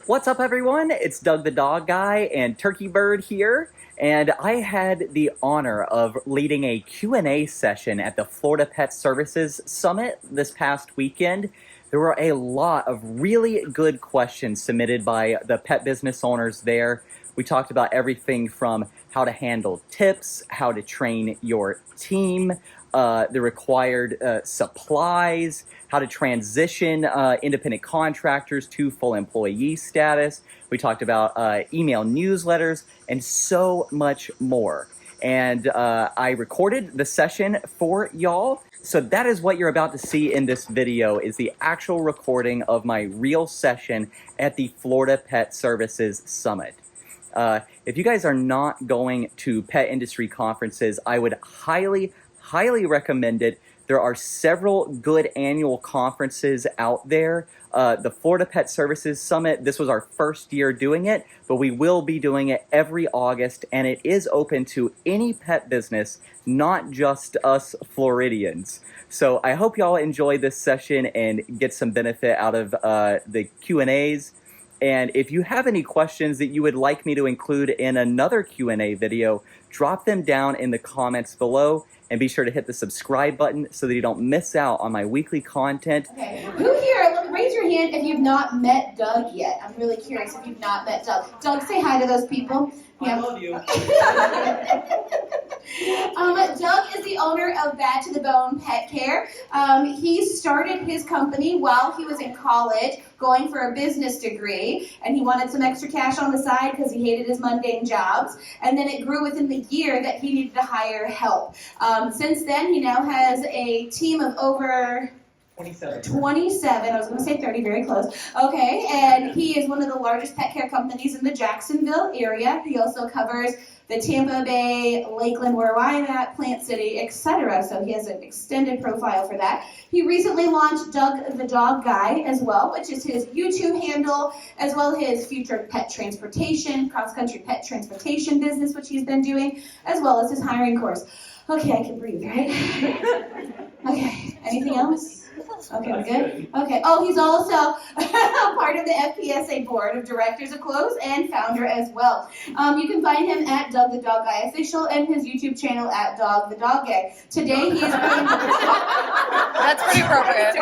What's up, everyone? It's Doug the Dog Guy and Turkey Bird here, and I had the honor of leading a Q&A session at the Florida Pet Services Summit this past weekend. There were a lot of really good questions submitted by the pet business owners there. We talked about everything from how to handle tips, how to train your team, the required supplies, how to transition independent contractors to full employee status. We talked about email newsletters and so much more. And I recorded the session for y'all. So that is what you're about to see in this video, is the actual recording of my real session at the Florida Pet Services Summit. If you guys are not going to pet industry conferences, I would highly recommend it. There are several good annual conferences out there. The Florida Pet Services Summit, this was our first year doing it, but we will be doing it every August, and it is open to any pet business, not just us Floridians. So I hope y'all enjoy this session and get some benefit out of the Q&As. And if you have any questions that you would like me to include in another Q&A video, drop them down in the comments below, and be sure to hit the subscribe button so that you don't miss out on my weekly content. Okay, who here, raise your hand if you've not met Doug yet. I'm really curious if you've not met Doug. Doug, say hi to those people. I love you. Doug is the owner of Bad to the Bone Pet Care. He started his company while he was in college, going for a business degree, and he wanted some extra cash on the side because he hated his mundane jobs. And then it grew within the year that he needed to hire help. Since then, he now has a team of over 27. I was going to say 30, very close. Okay, and he is one of the largest pet care companies in the Jacksonville area. He also covers the Tampa Bay, Lakeland, where I'm at, Plant City, etc. So he has an extended profile for that. He recently launched Doug the Dog Guy as well, which is his YouTube handle, as well as his future pet transportation, cross-country pet transportation business, which he's been doing, as well as his hiring course. Okay, I can breathe, right? Okay, anything else? Okay, we're good? Okay. Oh, he's also part of the FPSA board of directors of Close and founder as well. You can find him at Doug the Dog Guy Official and his YouTube channel at Dog the Dog Guy. Today he is That's pretty appropriate.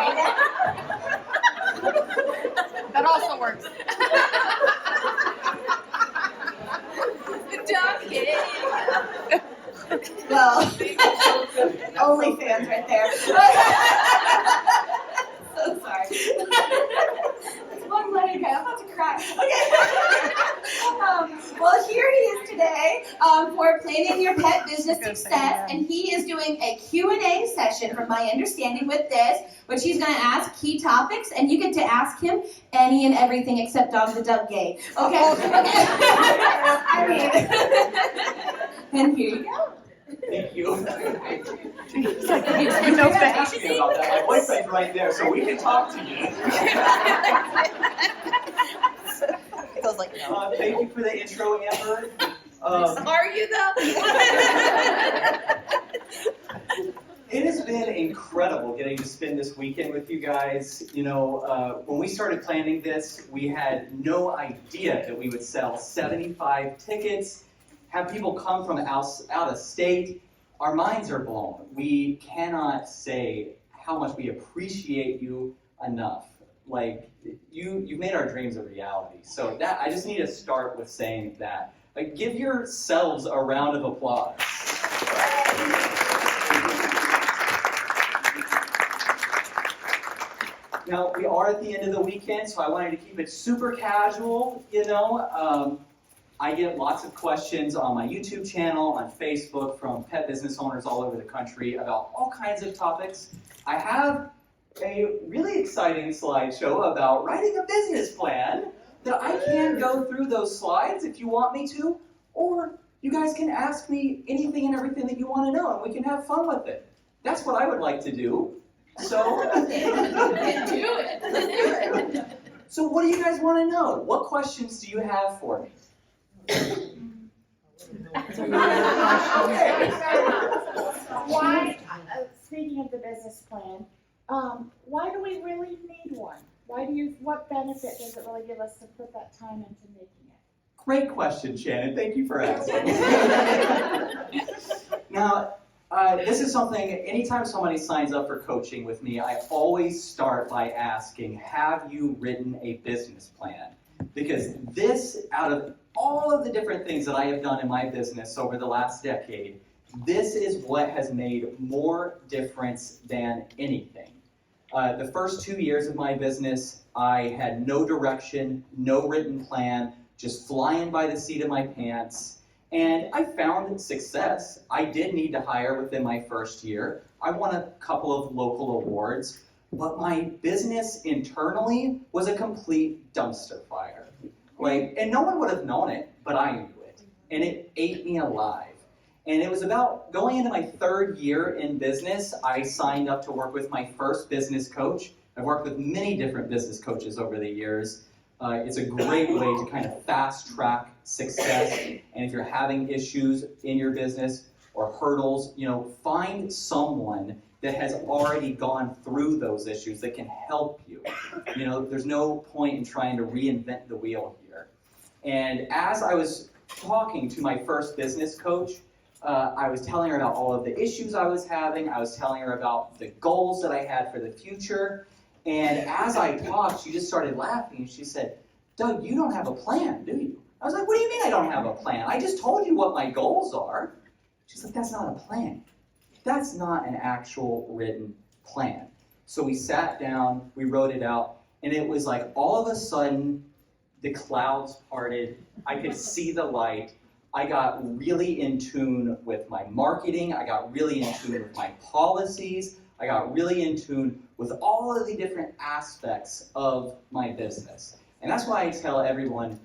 That also works. The dog guy. Well, only fans right there. So sorry. It's one letter guy. I'm about to cry. Okay. Well, here he is today for planning your pet business success, and he is doing a Q&A session, from my understanding, with this, which he's going to ask key topics, and you get to ask him any and everything except Dog the Dug Gay. Okay. And here you go. Thank you. It's like, you know, My boyfriend's right there, so we can talk to you. It goes like, no. Thank you for the intro, Amber. Are you though? It has been incredible getting to spend this weekend with you guys. You know, when we started planning this, we had no idea that we would sell 75 tickets, have people come from out of state. Our minds are blown. We cannot say how much we appreciate you enough. Like, you've made our dreams a reality. So that, I just need to start with saying that. Like, give yourselves a round of applause. Now, we are at the end of the weekend, so I wanted to keep it super casual, you know. I get lots of questions on my YouTube channel, on Facebook, from pet business owners all over the country about all kinds of topics. I have a really exciting slideshow about writing a business plan that I can go through those slides if you want me to, or you guys can ask me anything and everything that you want to know, and we can have fun with it. That's what I would like to do. So, Do it. So what do you guys want to know? What questions do you have for me? Why, speaking of the business plan, why do we really need one? What benefit does it really give us to put that time into making it? Great question, Shannon. Thank you for asking. Now, this is something, anytime somebody signs up for coaching with me, I always start by asking, have you written a business plan? Because this, out of all of the different things that I have done in my business over the last decade, this is what has made more difference than anything. The first 2 years of my business, I had no direction, no written plan, just flying by the seat of my pants, and I found success. I did need to hire within my first year. I won a couple of local awards, but my business internally was a complete dumpster fire. And no one would have known it, but I knew it, and it ate me alive. And it was about going into my third year in business, I signed up to work with my first business coach. I've worked with many different business coaches over the years. It's a great way to kind of fast track success. And if you're having issues in your business or hurdles, find someone that has already gone through those issues that can help you. There's no point in trying to reinvent the wheel here. And as I was talking to my first business coach, I was telling her about all of the issues I was having. I was telling her about the goals that I had for the future. And as I talked, she just started laughing. And she said, "Doug, you don't have a plan, do you?" I was like, "What do you mean I don't have a plan? I just told you what my goals are." She's like, "That's not a plan. That's not an actual written plan." So we sat down, we wrote it out, and it was like all of a sudden the clouds parted. I could see the light. I got really in tune with my marketing. I got really in tune with my policies. I got really in tune with all of the different aspects of my business. And that's why I tell everyone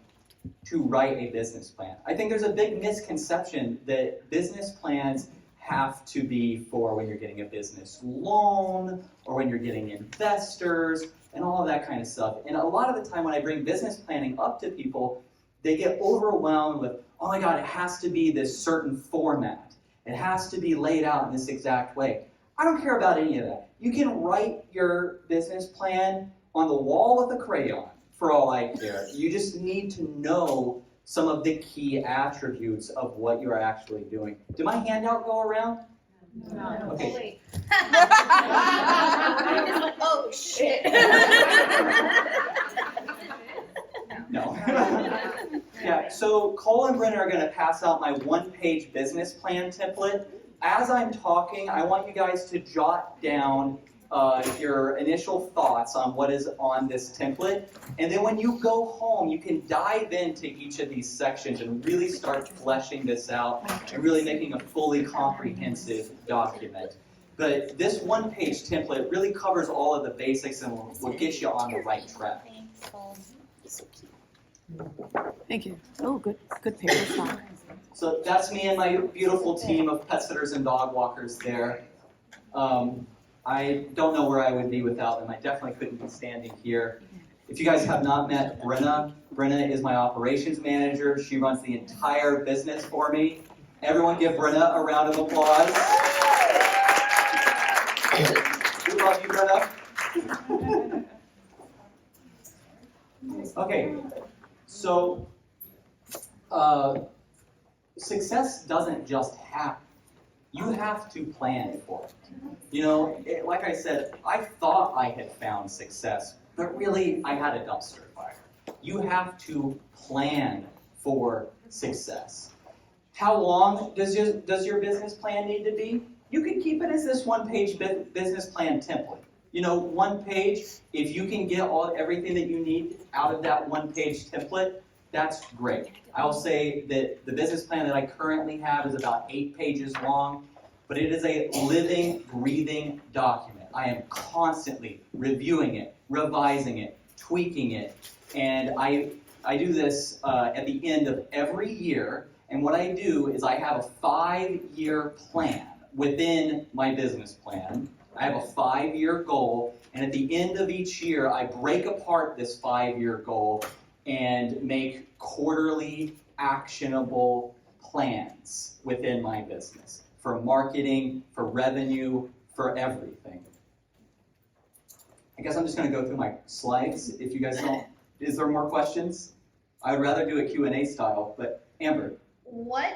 to write a business plan. I think there's a big misconception that business plans have to be for when you're getting a business loan or when you're getting investors and all of that kind of stuff. And a lot of the time when I bring business planning up to people, they get overwhelmed with, "Oh my God, it has to be this certain format. It has to be laid out in this exact way." I don't care about any of that. You can write your business plan on the wall with a crayon, for all I care. You just need to know some of the key attributes of what you're actually doing. Did my handout go around? No. Okay. Oh, shit. No. Yeah, so Cole and Brenna are going to pass out my one-page business plan template. As I'm talking, I want you guys to jot down your initial thoughts on what is on this template. And then when you go home, you can dive into each of these sections and really start fleshing this out and really making a fully comprehensive document. But this one-page template really covers all of the basics and will get you on the right track. Thank you. Oh, good paper stock. So that's me and my beautiful team of pet sitters and dog walkers there. I don't know where I would be without them. I definitely couldn't be standing here. If you guys have not met Brenna, Brenna is my operations manager. She runs the entire business for me. Everyone give Brenna a round of applause. We love you, Brenna. Okay, so success doesn't just happen. You have to plan for it. Like I said, I thought I had found success, but really I had a dumpster fire. You have to plan for success. How long does your business plan need to be? You can keep it as this one-page business plan template. One page, if you can get everything that you need out of that one-page template, that's great. I'll say that the business plan that I currently have is about 8 pages long, but it is a living, breathing document. I am constantly reviewing it, revising it, tweaking it, and I do this at the end of every year, and what I do is I have a 5-year plan within my business plan. I have a 5-year goal, and at the end of each year, I break apart this 5-year goal and make quarterly actionable plans within my business for marketing, for revenue, for everything. I guess I'm just going to go through my slides. If you guys don't, is there more questions? I would rather do a Q&A style, but Amber. What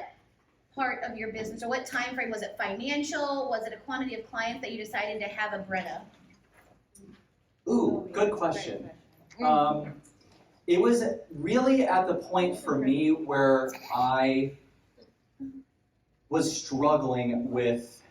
part of your business, or what time frame, was it financial? Was it a quantity of clients that you decided to have a Brenna? Ooh, good question. It was really at the point for me where I was struggling with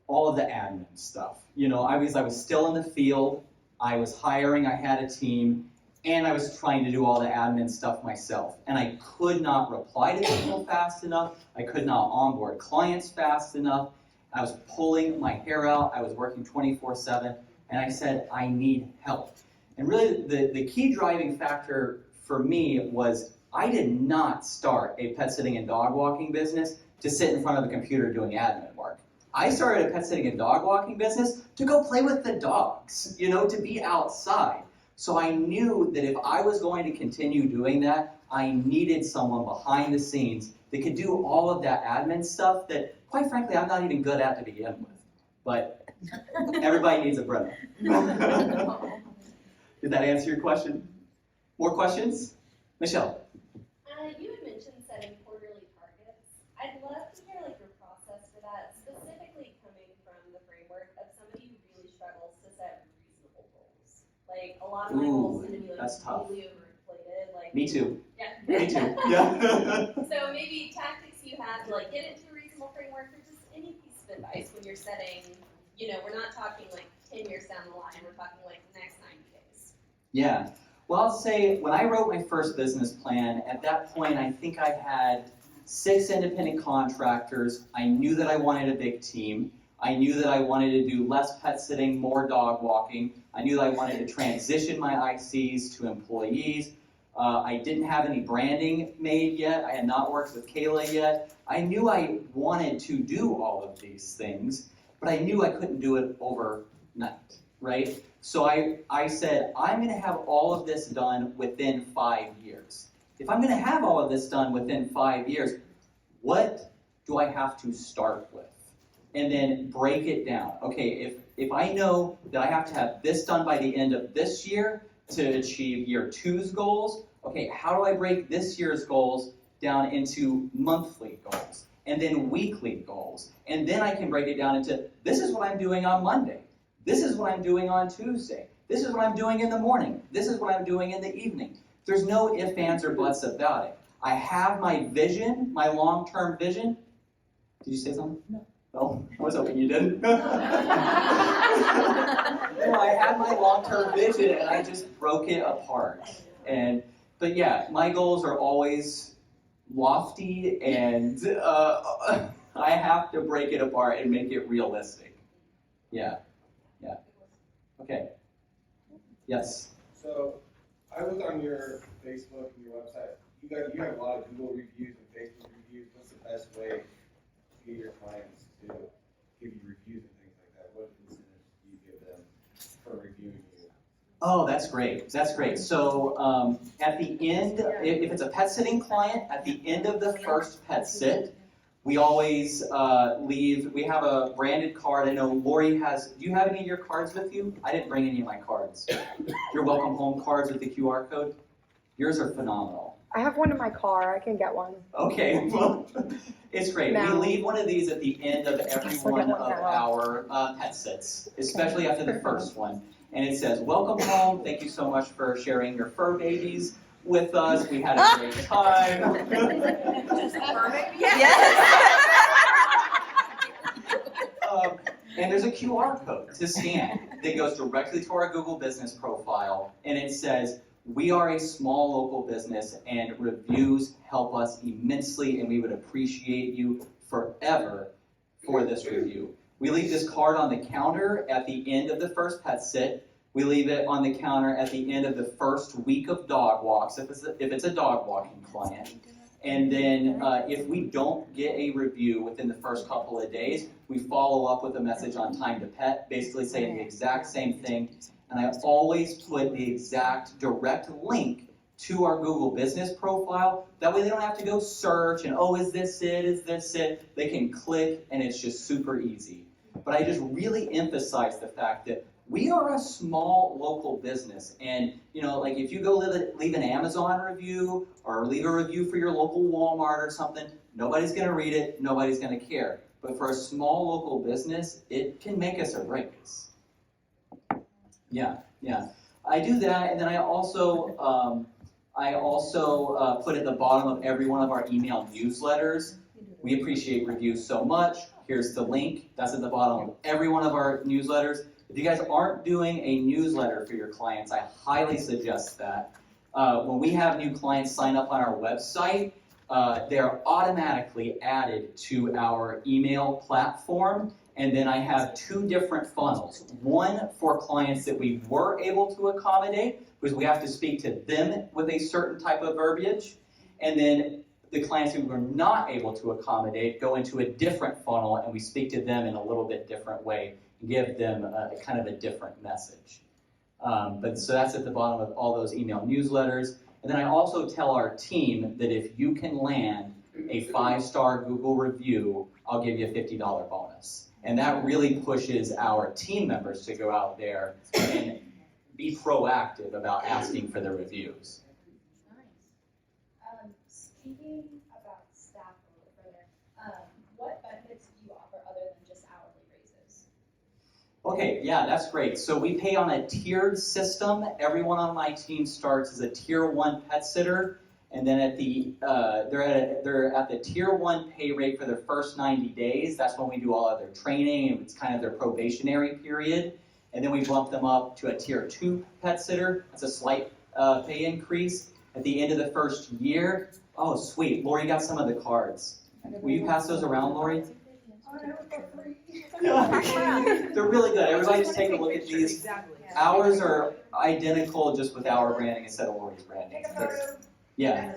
all of the admin stuff. You know, I was still in the field, I was hiring, I had a team, and I was trying to do all the admin stuff myself. And I could not reply to people fast enough, I could not onboard clients fast enough, I was pulling my hair out, I was working 24/7, and I said, I need help. And really the key driving factor for me was I did not start a pet sitting and dog walking business to sit in front of a computer doing admin work. I started a pet sitting and dog walking business to go play with the dogs, you know, to be outside. So I knew that if I was going to continue doing that, I needed someone behind the scenes that could do all of that admin stuff that, quite frankly, I'm not even good at to begin with. But everybody needs a brother. Did that answer your question? More questions? Michelle? You had mentioned setting quarterly targets. I'd love to hear your process for that, specifically coming from the framework of somebody who really struggles to set reasonable goals. A lot of my goals tend to be that's tough. really overinflated. Me too. Yeah. Me too. Yeah. So maybe tactics you have to get into a reasonable framework, or just any piece of advice when you're setting, we're not talking 10 years down the line, we're talking the next 90 days. Yeah. Well, I'll say when I wrote my first business plan, at that point I think I had 6 independent contractors. I knew that I wanted a big team. I knew that I wanted to do less pet sitting, more dog walking. I knew that I wanted to transition my ICs to employees. I didn't have any branding made yet. I had not worked with Kayla yet. I knew I wanted to do all of these things, but I knew I couldn't do it overnight, right? So I said, I'm going to have all of this done within 5 years. If I'm going to have all of this done within 5 years, what do I have to start with? And then break it down. Okay, if I know that I have to have this done by the end of this year to achieve year 2's goals, okay, how do I break this year's goals down into monthly goals and then weekly goals? And then I can break it down into, this is what I'm doing on Monday. This is what I'm doing on Tuesday. This is what I'm doing in the morning. This is what I'm doing in the evening. There's no ifs, ands, or buts about it. I have my vision, my long-term vision. Did you say something? No. Oh, I was hoping you didn't. No, I had my long-term vision and I just broke it apart. But yeah, my goals are always lofty and I have to break it apart and make it realistic. Yeah. Okay. Yes. So I was on your Facebook and your website. You have a lot of Google reviews and Facebook reviews. What's the best way to get your clients to give you reviews and things like that? What incentives do you give them for reviewing you? Oh, that's great. That's great. So at the end, if it's a pet sitting client, at the end of the first pet sit, we always we have a branded card. I know Lori has, do you have any of your cards with you? I didn't bring any of my cards. Your welcome home cards with the QR code? Yours are phenomenal. I have one in my car. I can get one. Okay, well, it's great. No. We leave one of these at the end of every one of our pet sits, especially after the first one. And it says, welcome home. Thank you so much for sharing your fur babies with us. We had a great time. And there's a QR code to scan that goes directly to our Google business profile. And it says, we are a small local business and reviews help us immensely and we would appreciate you forever for this review. We leave this card on the counter at the end of the first pet sit. We leave it on the counter at the end of the first week of dog walks, if it's a dog walking client. And then if we don't get a review within the first couple of days, we follow up with a message on Time to Pet, basically saying the exact same thing. And I always put the exact direct link to our Google business profile. That way they don't have to go search and, oh, is this it? Is this it? They can click and it's just super easy. But I just really emphasize the fact that we are a small local business, and like if you go leave an Amazon review or leave a review for your local Walmart or something, nobody's going to read it, nobody's going to care. But for a small local business, it can make us or break us. Yeah. I do that, and then I also put at the bottom of every one of our email newsletters. We appreciate reviews so much. Here's the link. That's at the bottom of every one of our newsletters. If you guys aren't doing a newsletter for your clients, I highly suggest that. When we have new clients sign up on our website, they're automatically added to our email platform. And then I have 2 different funnels. One for clients that we were able to accommodate, because we have to speak to them with a certain type of verbiage. And then the clients who we're not able to accommodate go into a different funnel, and we speak to them in a little bit different way, and give them a kind of a different message. So that's at the bottom of all those email newsletters. And then I also tell our team that if you can land a 5-star Google review, I'll give you a $50 bonus. And that really pushes our team members to go out there and be proactive about asking for the reviews. Speaking about staff a little further, what benefits do you offer other than just hourly raises? Okay, yeah, that's great. So we pay on a tiered system. Everyone on my team starts as a tier 1 pet sitter, and then at they're at the tier 1 pay rate for their first 90 days. That's when we do all of their training, and it's kind of their probationary period. And then we bump them up to a tier 2 pet sitter. That's a slight pay increase. At the end of the first year, oh sweet, Lori got some of the cards. Will you pass those around, Lori? They're really good. Everybody just take a look at these. Ours are identical, just with our branding instead of Lori's branding. Yeah.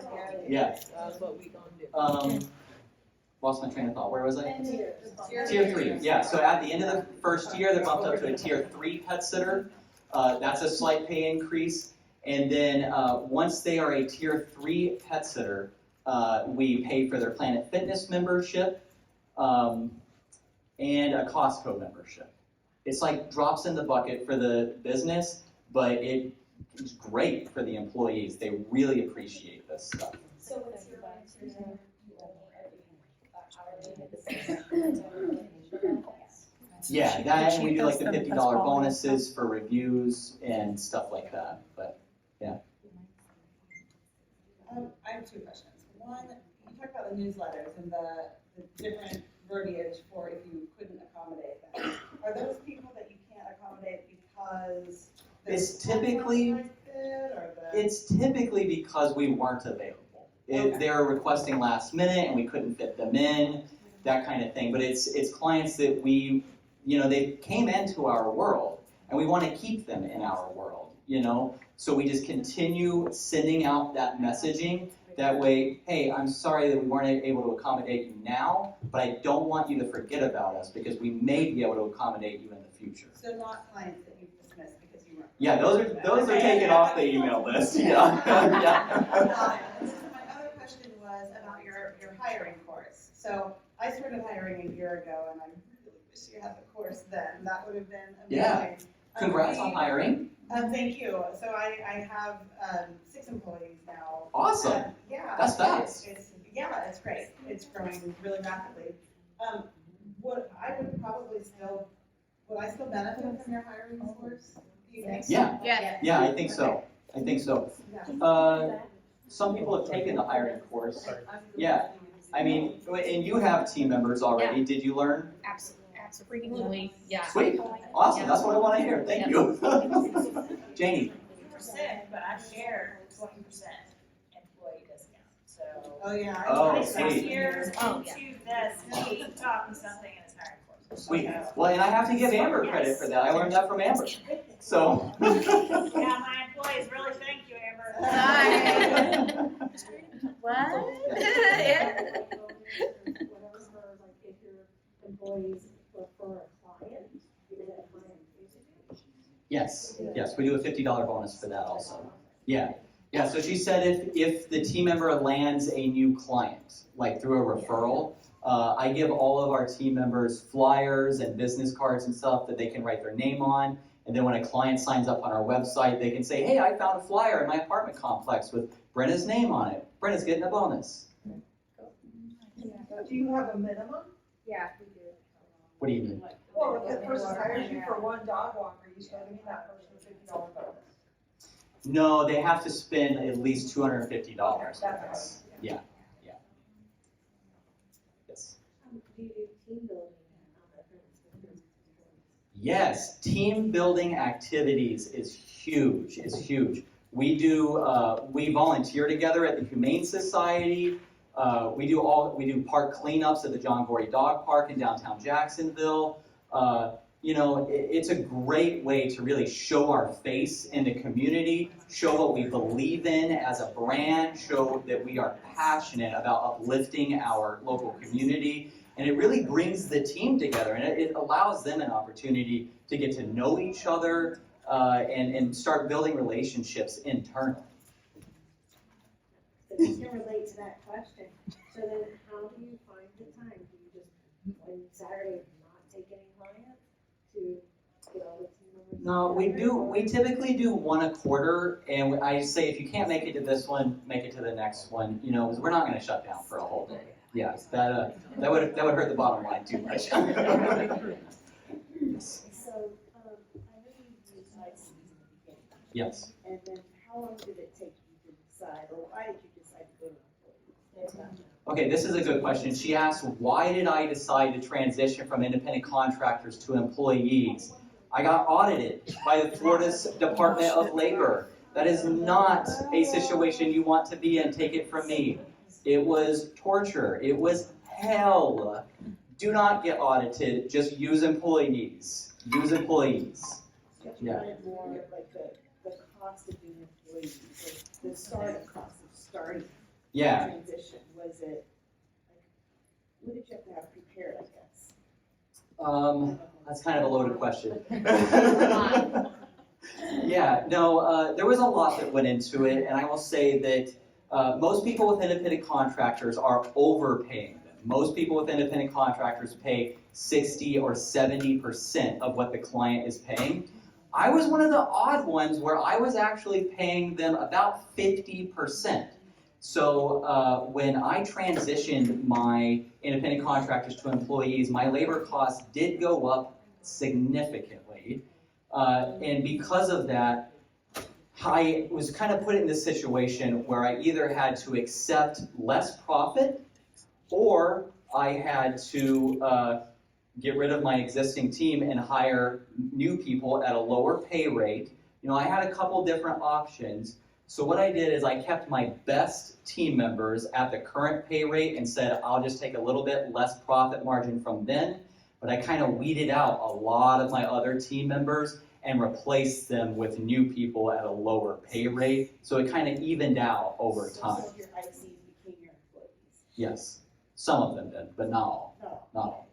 Lost my train of thought. Where was I? Tier 3. Yeah. So at the end of the first year, they're bumped up to a tier 3 pet sitter. That's a slight pay increase. And then once they are a tier 3 pet sitter, we pay for their Planet Fitness membership and a Costco membership. It's like drops in the bucket for the business, but it's great for the employees. They really appreciate this stuff. So what's your bonus? Hourly? Yeah, that and we do like the $50 bonuses for reviews and stuff like that. But yeah. I have 2 questions. One, you talked about the newsletters and the different verbiage for if you couldn't accommodate them. Are those people that you can't accommodate because It's typically because we weren't available. They're requesting last minute and we couldn't fit them in, that kind of thing. But it's clients that they came into our world and we want to keep them in our world, So we just continue sending out that messaging. That way, hey, I'm sorry that we weren't able to accommodate you now, but I don't want you to forget about us because we may be able to accommodate you in the future. So not clients that you've dismissed because you weren't. Yeah, those are taken off the email list. Yeah. My other question was about your hiring course. So I started hiring a year ago, and I really wish you had the course then. That would have been amazing. Yeah. Congrats on hiring. Thank you. So I have 6 employees now. Awesome. Yeah. That's fast. It's great. It's growing really rapidly. Would I still benefit from your hiring course? Do you think? Yeah. Yeah. I think so. Yeah. Some people have taken the hiring course. Yeah. I mean, and you have team members already. Did you learn? Absolutely. Yeah. Sweet. Awesome. That's what I want to hear. Thank you. Janie. You were sick, but I shared 20% employee discount. So. Oh yeah. Oh, 6 sweet. years into this, he taught me something in his hiring course. Sweet. Well, and I have to give Amber credit for that. I learned that from Amber. So. Yeah, my employees really thank you, Amber. What? Yeah. If your employees refer a client, you get a client usage. Yes, we do a $50 bonus for that also. Yeah, so she said if the team member lands a new client, like through a referral, I give all of our team members flyers and business cards and stuff that they can write their name on, And then when a client signs up on our website, they can say, hey, I found a flyer in my apartment complex with Brenna's name on it. Brenna's getting a bonus. Do you have a minimum? Yeah, we do. What do you mean? Well, if the person hires you for one dog walker, you start giving that person a $50 bonus. No, they have to spend at least $250 with That's us. right. Yeah, yeah. Yes. Do you do team building? Yes, team building activities is huge, We volunteer together at the Humane Society. We do park cleanups at the John Gorey Dog Park in downtown Jacksonville. It's a great way to really show our face in the community, show what we believe in as a brand, show that we are passionate about uplifting our local community. And it really brings the team together, and it allows them an opportunity to get to know each other and start building relationships internally. So you can relate to that question. So then how do you find the time? Do you just, on Saturday, not take any clients to get all the team members? No, we together, do. or- We typically do one a quarter, and I say if you can't make it to this one, make it to the next one. Because we're not going to shut down for a whole day. Yes, that would hurt the bottom line too much. So, I know you used ICs in the beginning, Yes. and then how long did it take you to decide, or why did you decide to go to employees? Okay, this is a good question. She asked, why did I decide to transition from independent contractors to employees? I got audited by the Florida Department of Labor. That is not a situation you want to be in, take it from me. It was torture. It was hell. Do not get audited, just use employees. Use employees. You wanted more like the cost of being employees, like the startup cost of starting Yeah. transition, was it, like, what did you have to have prepared, I guess? That's kind of a loaded question. Yeah, no, there was a lot that went into it, and I will say that most people with independent contractors are overpaying them. Most people with independent contractors pay 60 or 70% of what the client is paying. I was one of the odd ones where I was actually paying them about 50%. So when I transitioned my independent contractors to employees, my labor costs did go up significantly. And because of that, I was kind of put in this situation where I either had to accept less profit or I had to get rid of my existing team and hire new people at a lower pay rate. I had a couple different options. So what I did is I kept my best team members at the current pay rate and said I'll just take a little bit less profit margin from them, but I kind of weeded out a lot of my other team members and replaced them with new people at a lower pay rate. So it kind of evened out over So time. some of your ICs became your employees? Yes, some of them did, but not all. No. Not all.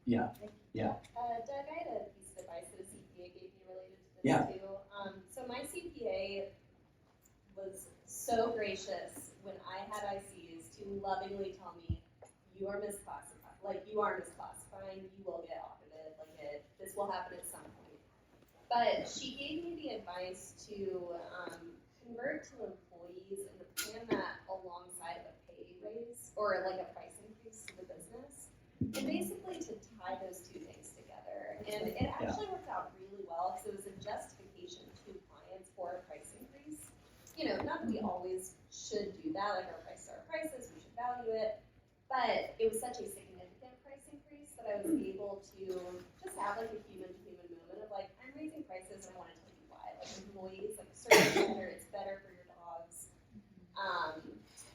Yeah. Doug, I had a piece of advice that a CPA gave me related to this Yeah. too. So my CPA was so gracious when I had ICs to lovingly tell me, you are misclassified. Like, you are misclassifying, you will get audited, this will happen at some point. But she gave me the advice to convert to employees and to plan that alongside of a pay raise or like a price increase to the business. And basically to tie those two things together. And it actually worked out really well because it was a justification to clients for a price increase. Not that we always should do that, like our prices are our prices, we should value it. But it was such a significant price increase that I was able to just have like a human-to-human moment of like, I'm raising prices and I want to tell you why. Like employees, like service center, it's better for your dogs.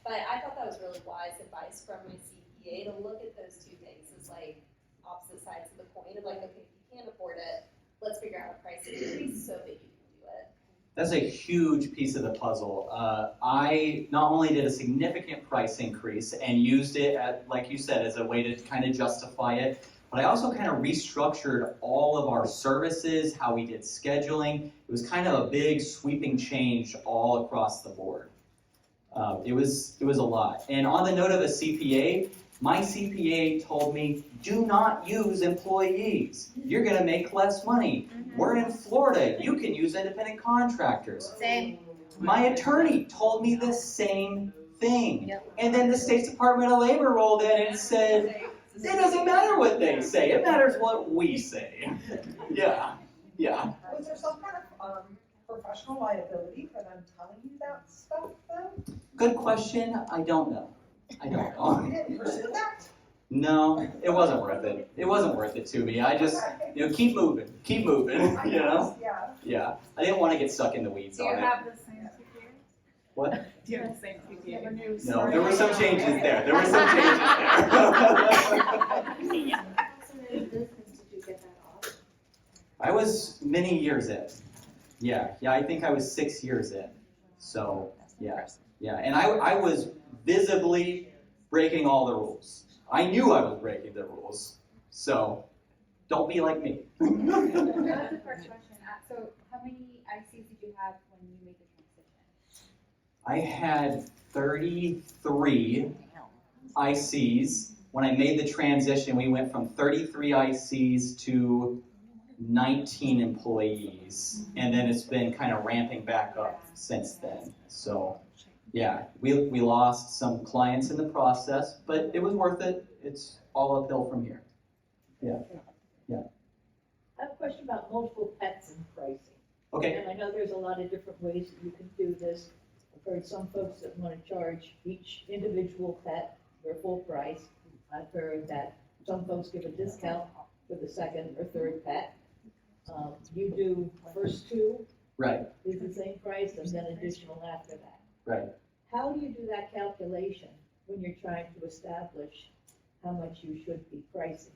But I thought that was really wise advice from my CPA to look at those two things as like opposite sides of the coin of like, okay, if you can't afford it, let's figure out a price increase so that you can do it. That's a huge piece of the puzzle. I not only did a significant price increase and used it, like you said, as a way to kind of justify it, but I also kind of restructured all of our services, how we did scheduling. It was kind of a big sweeping change all across the board. It was a lot. And on the note of a CPA, My CPA told me, do not use employees. You're going to make less money. We're in Florida. You can use independent contractors. Same. My attorney told me the same thing. Yep. And then the State Department of Labor rolled in and said, it doesn't matter what they say. It matters what we say. Yeah. Was there some kind of professional liability for them telling you that stuff though? Good question. I don't know. You didn't pursue that? No, it wasn't worth it. It wasn't worth it to me. I just, keep moving, I you know? guess, yeah. Yeah. I didn't want to get stuck in the weeds Do you on it. have the same CPA? What? Do you have the same CPA? No, there were some changes there. There were some changes there. How soon in business did you get that off? I was many years in. Yeah, I think I was 6 years in. So, yeah. And I was visibly breaking all the rules. I knew I was breaking the rules. So, don't be like me. That's the first question. So how many ICs did you have when you made the transition? I had 33 ICs. When I made the transition, we went from 33 ICs to 19 employees. And then it's been kind of ramping back up since then. So, yeah, we lost some clients in the process, but it was worth it. It's all uphill from here. Yeah. I have a question about multiple pets and pricing. Okay. And I know there's a lot of different ways that you can do this. I've heard some folks that want to charge each individual pet their full price. I've heard that some folks give a discount for the second or third pet. You do first two Right. is the same price and then additional after that. Right. How do you do that calculation when you're trying to establish how much you should be pricing?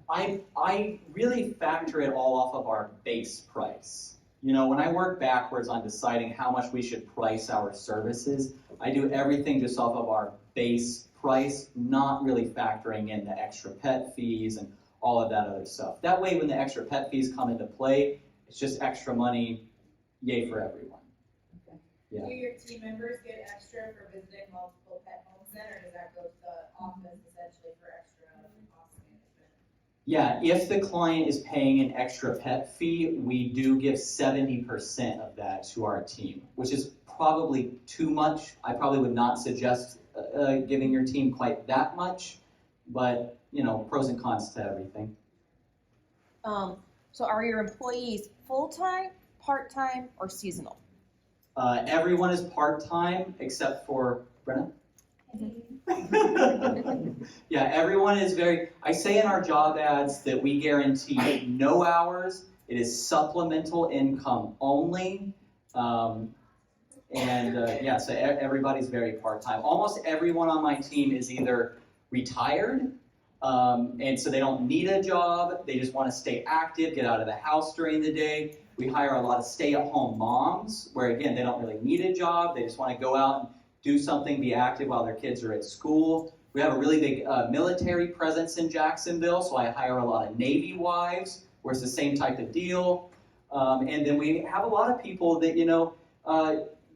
I really factor it all off of our base price. When I work backwards on deciding how much we should price our services, I do everything just off of our base price, not really factoring in the extra pet fees and all of that other stuff. That way, when the extra pet fees come into play, it's just extra money, yay for everyone. Okay. Yeah. Do your team members get extra for visiting multiple pet homes then, or does that go to the office essentially for extra cost management? Yeah, if the client is paying an extra pet fee, we do give 70% of that to our team, which is probably too much. I probably would not suggest giving your team quite that much, but pros and cons to everything. So are your employees full-time, part-time, or seasonal? Everyone is part-time except for Brenna. Yeah, everyone is I say in our job ads that we guarantee no hours. It is supplemental income only. So everybody's very part-time. Almost everyone on my team is either retired, and so they don't need a job. They just want to stay active, get out of the house during the day. We hire a lot of stay-at-home moms where, again, they don't really need a job. They just want to go out and do something, be active while their kids are at school. We have a really big military presence in Jacksonville, so I hire a lot of Navy wives, where it's the same type of deal. And then we have a lot of people that,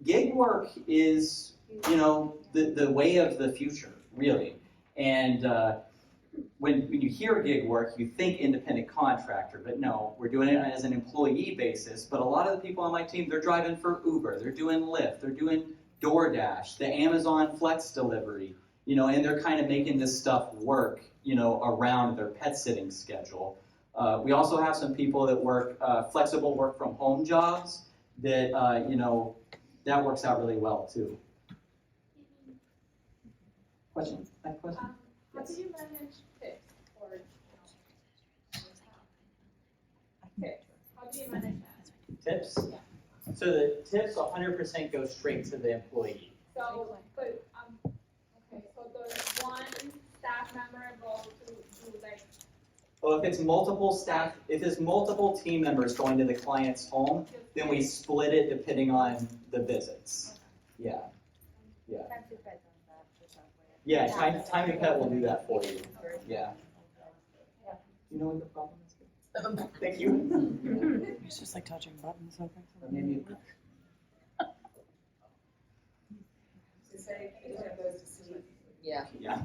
gig work is, the way of the future, really. And when you hear gig work, you think independent contractor, but no, we're doing it as an employee basis. But a lot of the people on my team, they're driving for Uber, they're doing Lyft, they're doing DoorDash, the Amazon Flex delivery, and they're kind of making this stuff work, around their pet sitting schedule. We also have some people that work flexible work from home jobs that, that works out really well too. Question? Question? How do you manage tips or tips? How do you manage that? Tips? So the tips 100% go straight to the employee. So, but, okay, so does one staff member go to Well, if it's multiple team members going to the client's home, then we split it depending on the visits. Yeah. Yeah, time to pet will do that for you. Yeah. You know what the problem is? Thank you. It's just like touching buttons, I think. Maybe. Just say, you just have those decisions. Yeah. Yeah.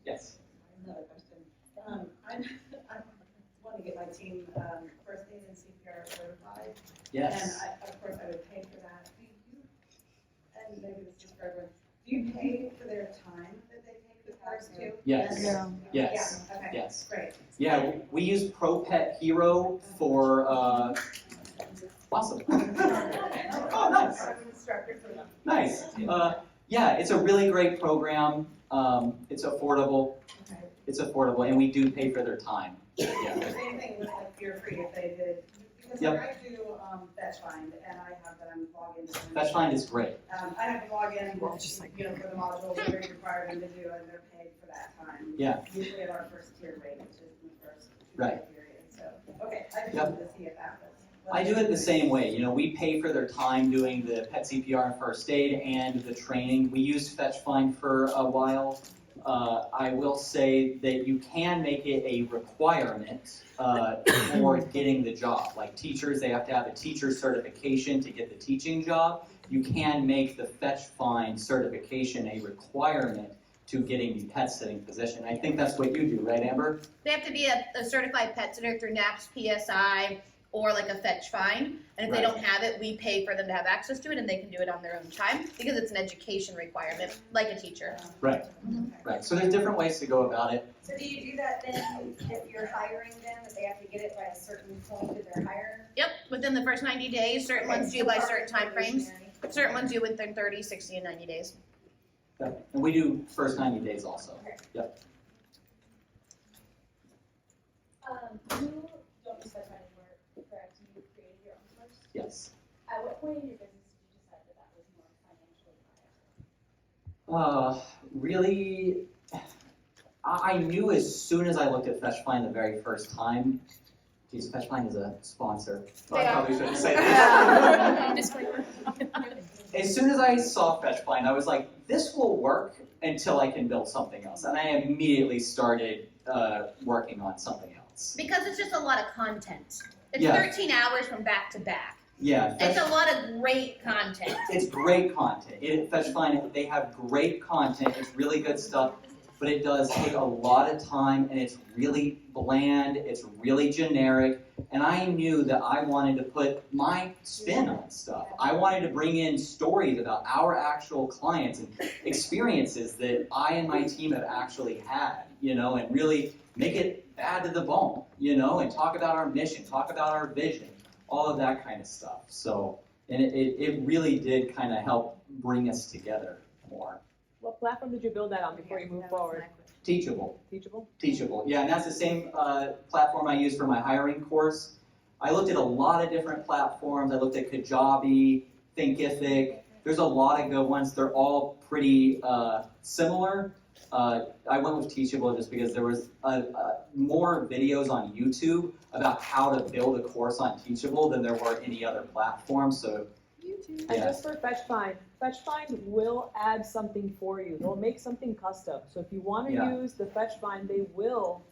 Yes. Another question. I want to get my team first aid and CPR certified. Yes. And of course, I would pay for that. Do you, and maybe this is for everyone, do you pay for their time that they take the course too? Yes. Yeah. Yes. Yeah, okay. Yes. Great. Yeah, we use Pro Pet Hero for, awesome. Oh, nice. I'm an instructor for them. Nice. Yeah, it's a really great program. It's affordable. Okay. It's affordable, and we do pay for their time. Yeah. Same thing with like Fear Free if they did, because Yep. when I do Fetch Find and I have them log into. Fetch Find is great. I have to log in, for the modules that are required them to do, and they're paid for that time. Yeah. Usually at our first tier rate, which is in the first Right. period, so, okay, I just Yep. wanted to see if that was. I do it the same way. You know, we pay for their time doing the pet CPR and first aid and the training. We used Fetch Find for a while. I will say that you can make it a requirement for getting the job. Like teachers, they have to have a teacher certification to get the teaching job. You can make the Fetch Find certification a requirement to getting the pet sitting position. I think that's what you do, right, Amber? They have to be a certified pet sitter through NAPS, PSI, or like a Fetch Find. And if they Right. don't have it, we pay for them to have access to it, and they can do it on their own time because it's an education requirement, like a teacher. Right. Right. So there's different ways to go about it. So do you do that then if you're hiring them, that they have to get it by a certain point of their hire? Yep, within the first 90 days, certain ones due by certain time frames, Probationary. certain ones due within 30, 60, and 90 days. Yeah. And we do first 90 days also. Yep. You don't just specify anymore, correct? You created your own course? Yes. At what point in your business did you decide that that was more financially viable? Really, I knew as soon as I looked at Fetch Find the very first time. Geez, Fetch Find is a sponsor. So I probably shouldn't say that. As soon as I saw Fetch Find, I was like, this will work until I can build something else. And I immediately started working on something else. Because it's just a lot of content. It's Yeah. 13 hours from back to back. Yeah, It's a lot of great content. it's great content. Fetch Find, they have great content. It's really good stuff, but it does take a lot of time, and it's really bland. It's really generic, and I knew that I wanted to put my spin on stuff. I wanted to bring in stories about our actual clients and experiences that I and my team have actually had, and really make it bad to the bone, and talk about our mission, talk about our vision, all of that kind of stuff. So, and it really did kind of help bring us together more. What platform did you build that on before you moved forward? Teachable. Teachable? Teachable, yeah, and that's the same platform I use for my hiring course. I looked at a lot of different platforms. I looked at Kajabi, Thinkific. There's a lot of good ones. They're all pretty similar. I went with Teachable just because there was more videos on YouTube about how to build a course on Teachable than there were any other platform. So, And yeah. just for Fetch Find will add something for you. They'll make something custom. So if you want to Yeah. use the Fetch Find, they will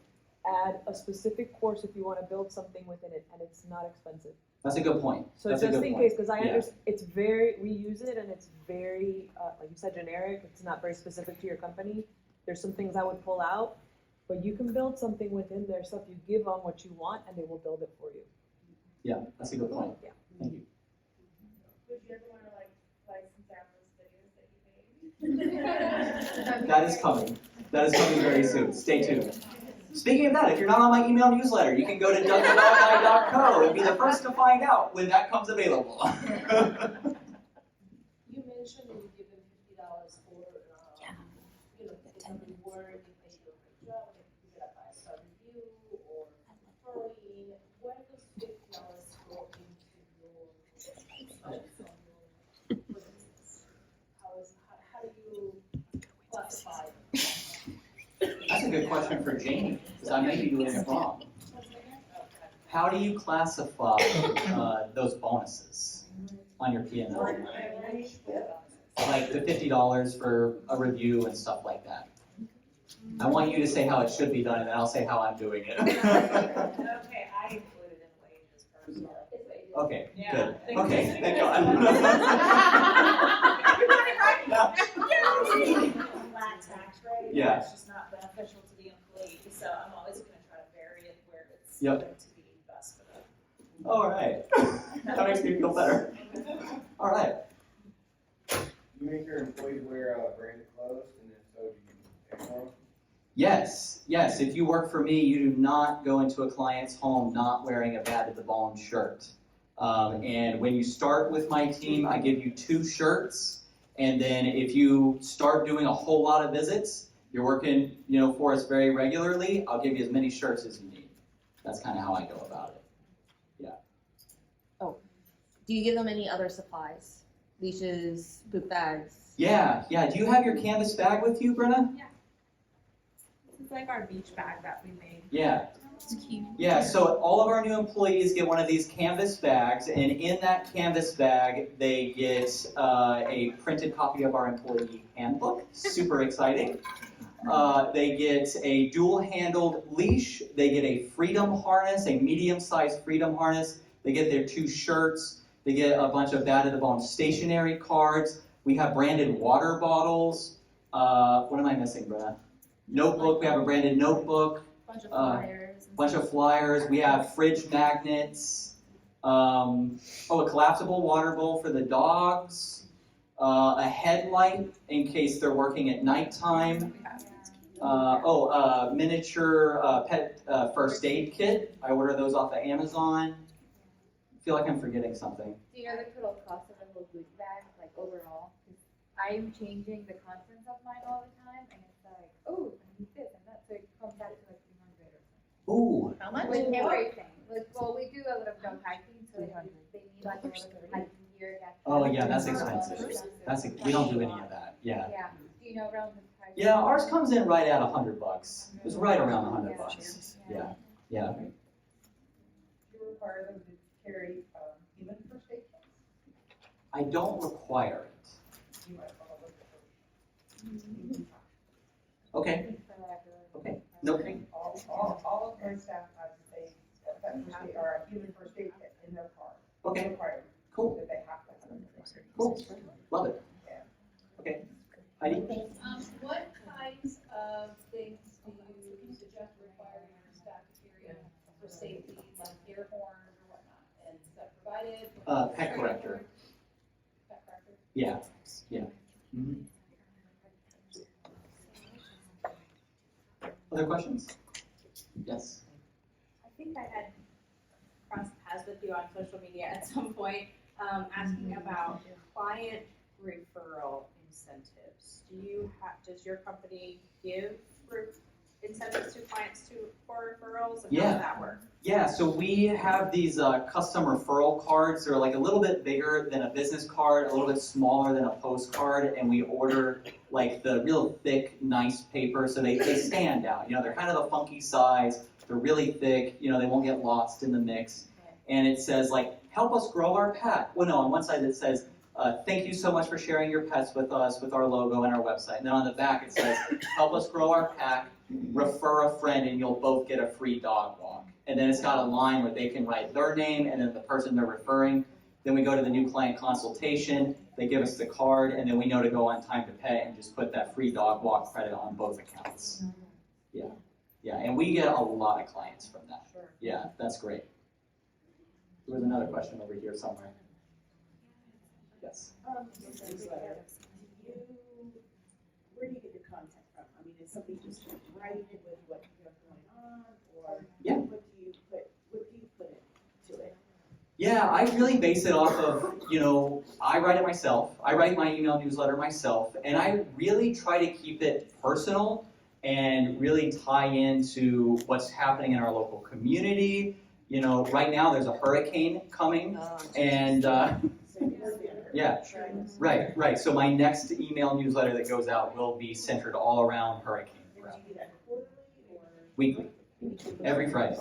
add a specific course if you want to build something within it, and it's not expensive. That's a good point. So That's a just good in point. case, because I Yeah. understand, we use it and it's very, like you said, generic. It's not very specific to your company. There's some things I would pull out, but you can build something within there. So if you give them what you want, and they will build it for you. Yeah, that's a good point. Yeah. Thank you. Would you ever want to license out those videos that you made? That is coming. That is coming very soon. Stay tuned. Speaking of that, if you're not on my email newsletter, you can go to dougthedogguy.co and be the first to find out when that comes available. You mentioned that you give them $50 for, something word, if they do a great job, if you get a 5-star review or referring, where does $50 go into your business? How do you classify? That's a good question for Jamie, because I may be doing it wrong. How do you classify those bonuses on your P&L? Like the $50 for a review and stuff like that. I want you to say how it should be done, and then I'll say how I'm doing it. Okay, I included in wages personally. Okay, Yeah. good. Okay, thank God. All right. You make your employees wear branded clothes, and if so, do you pay for them? Yes, yes. If you work for me, you do not go into a client's home not wearing a Bad to the Bone shirt. And when you start with my team, I give you 2 shirts. And then if you start doing a whole lot of visits, you're working, for us very regularly, I'll give you as many shirts as you need. That's kind of how I go about it. Do you give them any other supplies? Leashes, poop bags? Yeah. Do you have your canvas bag with you, Brenna? Yeah. It's like our beach bag that we made. Yeah. It's cute. Yeah, so all of our new employees get one of these canvas bags, and in that canvas bag, they get a printed copy of our employee handbook. Super exciting. They get a dual-handled leash. They get a freedom harness, a medium-sized freedom harness. They get their 2 shirts. They get a bunch of Bad to the Bone stationery cards. We have branded water bottles. What am I missing, Brenna? Notebook. We have a branded notebook. Bunch of flyers. Bunch of flyers. We have fridge magnets. A collapsible water bowl for the dogs. A headlight in case they're working at nighttime. Miniature pet first aid kit. I order those off of Amazon. I feel like I'm forgetting something. Do you know the total cost of a whole goodie bag, like overall? 'Cause I'm changing the contents of mine all the time, and it's like, oh, I need this and that, so it comes out to like 300 or something. Ooh. How much? With everything. Well, we do a lot of dog hiking, so they need like a lot of hiking gear. Oh yeah, that's expensive. We don't do any of that. Yeah. Yeah. Do you know around the price? Yeah, ours comes in right at $100. It's right around $100. Yeah. Do you require them to carry human first aid kits? I don't require it. You might want to look at those. Okay. Nope. All of my staff has a human first aid kit in their car. Okay. Required. Cool. That they have to have it. Cool. Love it. Yeah. Okay. Heidi? What kinds of things do you suggest requiring your staff to carry for safety, like air horns or whatnot? And is that provided? Pet corrector. Pet corrector? Yeah. Mm-hmm. Other questions? Yes. I think I had crossed paths with you on social media at some point, asking about client referral incentives. Does your company give incentives to clients for referrals, and how does that work? Yeah, so we have these custom referral cards. They're like a little bit bigger than a business card, a little bit smaller than a postcard, and we order like the real thick, nice paper so they stand out. They're kind of a funky size, they're really thick, they won't get lost in the mix. And it says like, help us grow our pack. Well, no, on one side it says, thank you so much for sharing your pets with us, with our logo and our website. And then on the back it says, help us grow our pack, refer a friend, and you'll both get a free dog walk. And then it's got a line where they can write their name and then the person they're referring. Then we go to the new client consultation, they give us the card, and then we know to go on time to pay and just put that free dog walk credit on both accounts. Yeah, and we get a lot of clients from that. Yeah, that's great. There was another question over here somewhere. Yes. Newsletter. Where do you get your content from? I mean, is somebody just writing it with what you have going on, or what do you put into it? Yeah, I really base it off of, I write it myself. I write my email newsletter myself, and I really try to keep it personal and really tie into what's happening in our local community. Right now there's a hurricane coming, and yeah, right. So my next email newsletter that goes out will be centered all around hurricane. Weekly. Every Friday.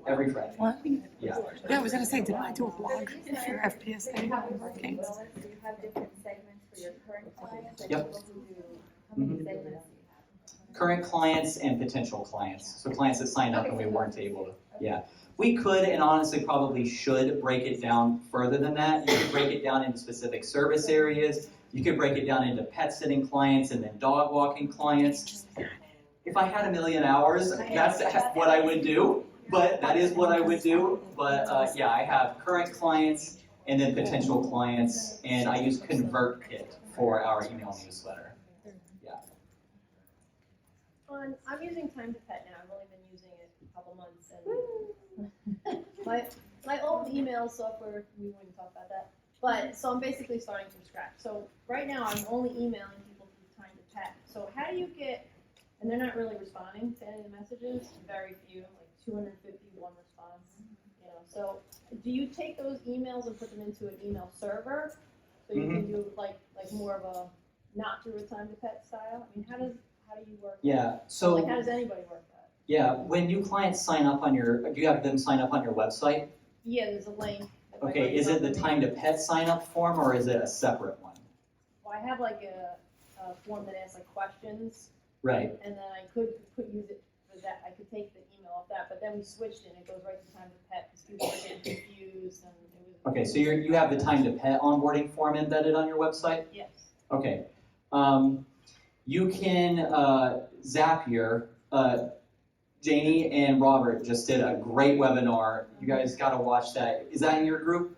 Every Friday. What? Yeah. Yeah, I was going to say, did I do a blog for FPSA on hurricanes? Do you have different segments for your current clients? Like Yep. people who do, how many segments do you have? Current clients and potential clients. So clients that signed up and we weren't able to. Yeah. We could and honestly probably should break it down further than that. You could break it down into specific service areas. You could break it down into pet sitting clients and then dog walking clients. If I had 1 million hours, that's what I would do. But that is what I would do. But yeah, I have current clients and then potential clients, and I use ConvertKit for our email newsletter. I'm using Time to Pet now. I've only been using it a couple months, and my old email software, we wouldn't talk about that. But so I'm basically starting from scratch. So right now I'm only emailing people through Time to Pet. So how do you get? And they're not really responding to any of the messages. Very few, like 251 response. You know. So do you take those emails and put them into an email server, so you can do like more of a not through a Time to Pet style? I mean, how do you work? Yeah. So like, how does anybody work that? Yeah. When you clients sign up on your, do you have them sign up on your website? Yeah, there's a link. Okay. Is it the Time to Pet sign up form, or is it a separate one? Well, I have like a form that asks like questions. Right. And then I could use it for that. I could take the email off that, but then we switched it and it goes right to Time to Pet because people were getting confused and it was. Okay, so you have the Time to Pet onboarding form embedded on your website? Yes. Okay. You can Zapier. Janie and Robert just did a great webinar. You guys got to watch that. Is that in your group?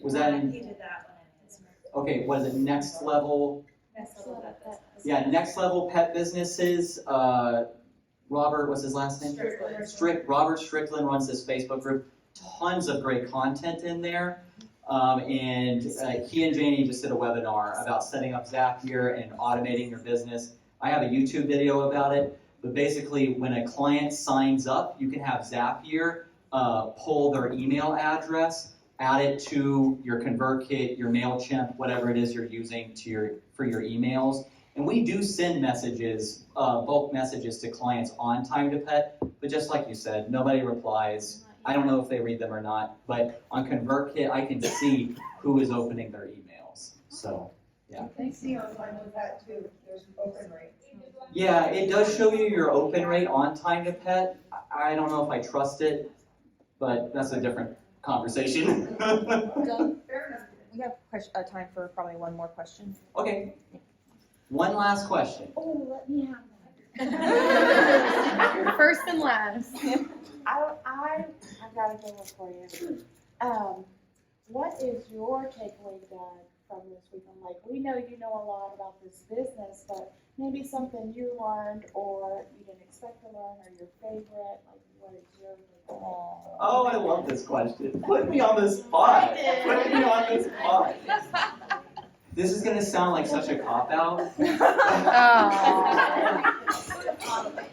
Was that in? He did that one. Okay, what is it? Next Level? Next Level Pet Business. Yeah, Next Level Pet Businesses. Robert, what's his last name? Robert Strickland runs this Facebook group. Tons of great content in there. And he and Janie just did a webinar about setting up Zapier and automating your business. I have a YouTube video about it. But basically, when a client signs up, you can have Zapier pull their email address, add it to your ConvertKit, your MailChimp, whatever it is you're using for your emails. And we do send messages, bulk messages to clients on Time to Pet, but just like you said, nobody replies. I don't know if they read them or not, but on ConvertKit, I can see who is opening their emails. So, yeah. I see online with that too, there's open rate. Yeah, it does show you your open rate on Time to Pet. I don't know if I trust it, but that's a different conversation. We have time for probably one more question. Okay. One last question. Oh, let me have that. First and last. I've got a good one for you. What is your takeaway, Doug, from this weekend? Like, we know you know a lot about this business, but maybe something you learned or you didn't expect to learn, or your favorite. Like, what is your takeaway? Oh, I love this question. Put me on the spot. Put me on the spot. This is going to sound like such a cop-out.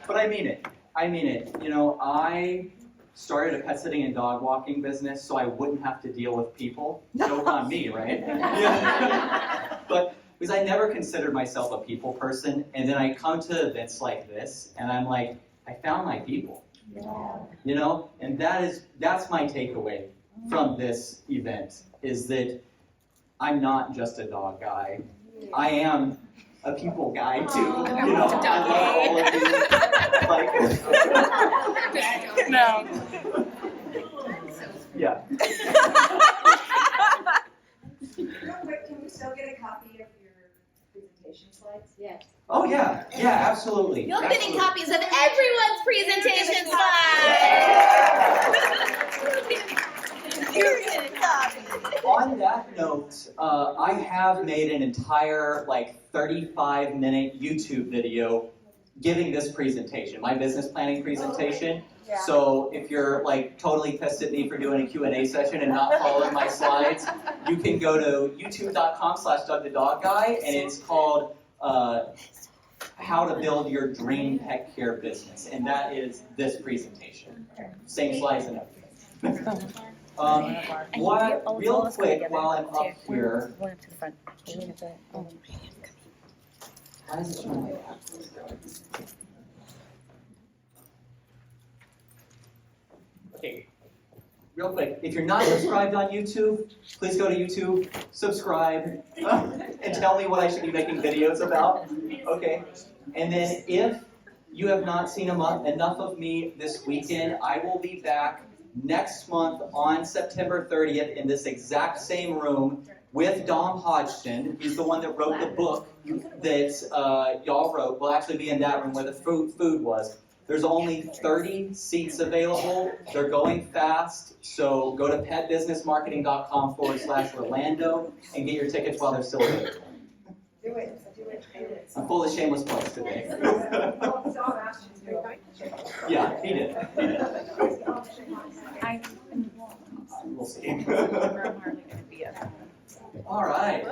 But I mean it. I mean it. You know, I started a pet sitting and dog walking business so I wouldn't have to deal with people. Joke on me, right? Yeah. But because I never considered myself a people person, and then I come to events like this, and I'm like, I found my people. Yeah. You know, and that's my takeaway from this event, is that I'm not just a dog guy. I am a people guy too. You know, I love all of you. Like, No. Yeah. Real quick, can we still get a copy of your presentation slides? Yes. Oh yeah. Yeah, absolutely. You'll be getting copies of everyone's presentation slides. On that note, I have made an entire 35-minute YouTube video giving this presentation, my business planning presentation. Yeah. So if you're totally pissed at me for doing a Q&A session and not following my slides, you can go to youtube.com/DougTheDogGuy, and it's called How to Build Your Dream Pet Care Business, and that is this presentation. Same slides and everything. Real quick, while I'm up here. One up to the front. Why is it showing? Okay, real quick, if you're not subscribed on YouTube, please go to YouTube, subscribe, and tell me what I should be making videos about. Okay, and then if you have not seen enough of me this weekend, I will be back next month on September 30th in this exact same room with Dom Hodgson. He's the one that wrote the book that y'all wrote. We'll actually be in that room where the food was. There's only 30 seats available. They're going fast, so go to petbusinessmarketing.com/Orlando and get your tickets while they're still available. Do it. I'm full of shameless plugs today. Yeah, he did. We'll see. All right.